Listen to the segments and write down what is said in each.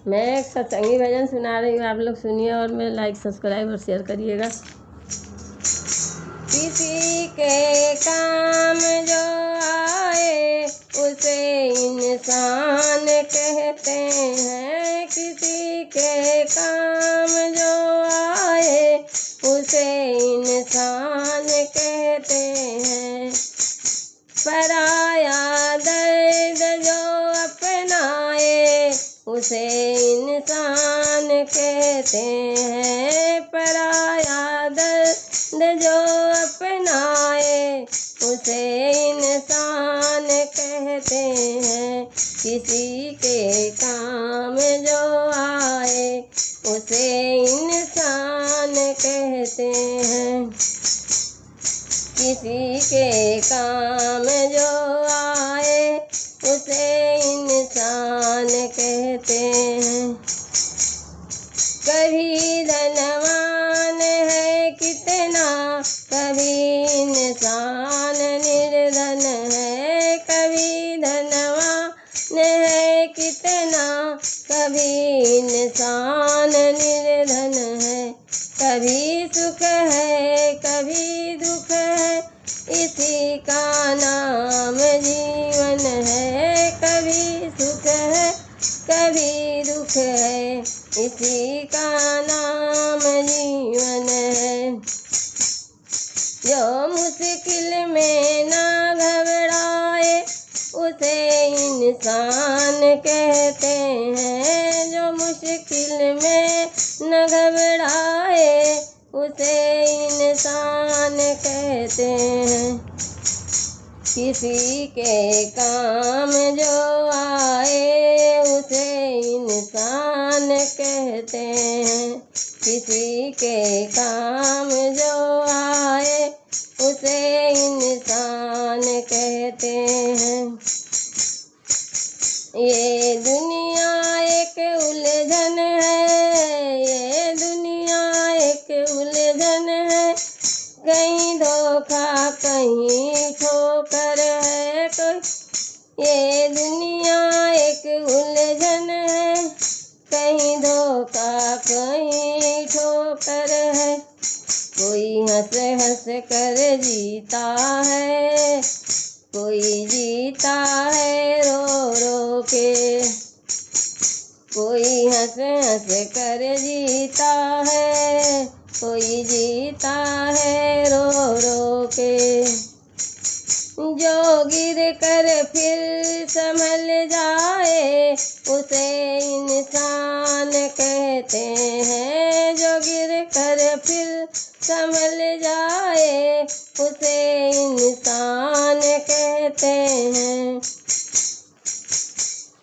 मैं एक सत्संगी भजन सुना रही हूँ, आप लोग सुनिए और मैं लाइक सब्सक्राइब और शेयर करिएगा। किसी के काम जो आए उसे इंसान कहते हैं। किसी के काम जो आए उसे इंसान कहते हैं। पराया दर्द जो अपनाए उसे इंसान कहते हैं। पराया दर्द जो अपनाए उसे इंसान कहते हैं। किसी के काम जो आए उसे इंसान कहते हैं। किसी के काम जो आए उसे इंसान कहते हैं। कभी धनवान है कितना, कभी इंसान निर्धन है। कभी धनवान है कितना, कभी इंसान निर्धन है। कभी सुख है कभी दुख है, इसी का नाम जीवन है। कभी सुख है कभी दुख है, इसी का नाम जीवन है। जो मुश्किल में ना घबराए उसे इंसान कहते हैं। जो मुश्किल में न घबराए उसे इंसान कहते हैं। किसी के काम जो आए उसे इंसान कहते हैं। किसी के काम जो आए उसे इंसान कहते हैं। ये दुनिया एक उलझन है, ये दुनिया एक उलझन है। कहीं धोखा कहीं ठोकर है कोई। ये दुनिया एक उलझन है, कहीं धोखा कहीं ठोकर है। कोई हंस हंस कर जीता है, कोई जीता है रो रो के। कोई हंस हंस कर जीता है, कोई जीता है रो रो के। जो गिर कर फिर संभल जाए उसे इंसान कहते हैं। जो गिर कर फिर संभल जाए उसे इंसान कहते हैं।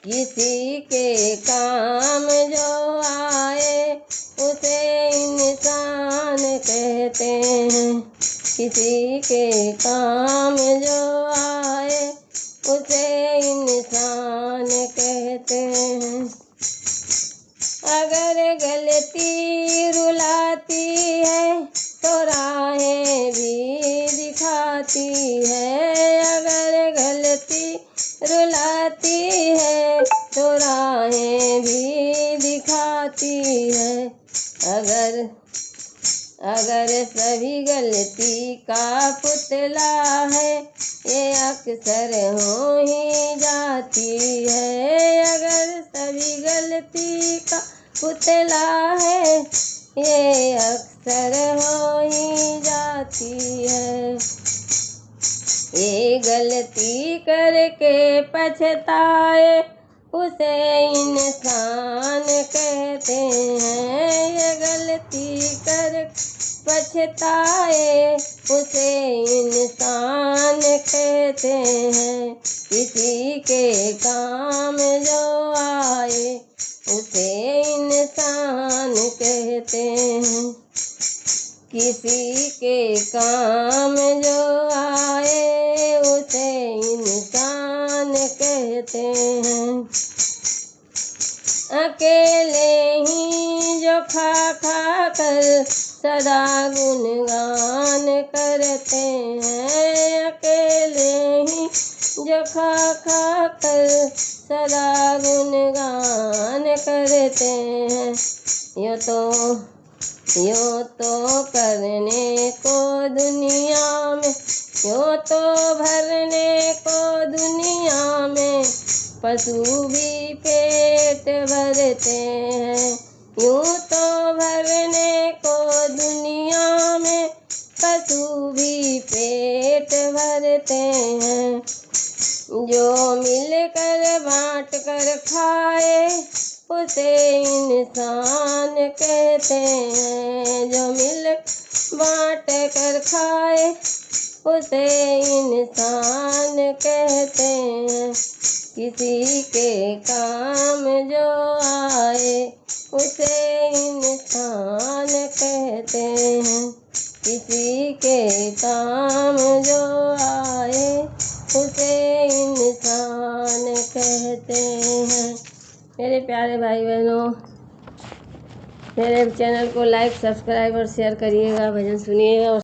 किसी के काम जो आए उसे इंसान कहते हैं। किसी के काम जो आए उसे इंसान कहते हैं। अगर गलती रुलाती है तो राहें भी दिखाती है। अगर गलती रुलाती है तो राहें भी दिखाती है। अगर सभी गलती का पुतला है ये अक्सर हो ही जाती है। अगर सभी गलती का पुतला है ये अक्सर हो ही जाती है। ये गलती करके पछताए उसे इंसान कहते हैं। ये गलती कर पछताए उसे इंसान कहते हैं। किसी के काम जो आए उसे इंसान कहते हैं। किसी के काम जो आए उसे इंसान कहते हैं। अकेले ही जो खा खा कर सदा गुणगान करते हैं। अकेले ही जो खा खा कर सदा गुणगान करते भरते हैं। यूँ तो करने को दुनिया में, यूँ तो भरने को दुनिया में पशु भी पेट भरते हैं। यूँ तो भरने को दुनिया में पशु भी पेट भरते हैं। जो मिलकर बाँट कर खाए उसे इंसान कहते हैं। जो मिल बाँट कर खाए उसे इंसान कहते हैं। किसी के काम जो आए उसे इंसान कहते हैं। किसी के काम जो आए उसे इंसान कहते हैं। मेरे प्यारे भाई बहनों, मेरे चैनल को लाइक, सब्सक्राइब और शेयर करिएगा, भजन सुनिएगा और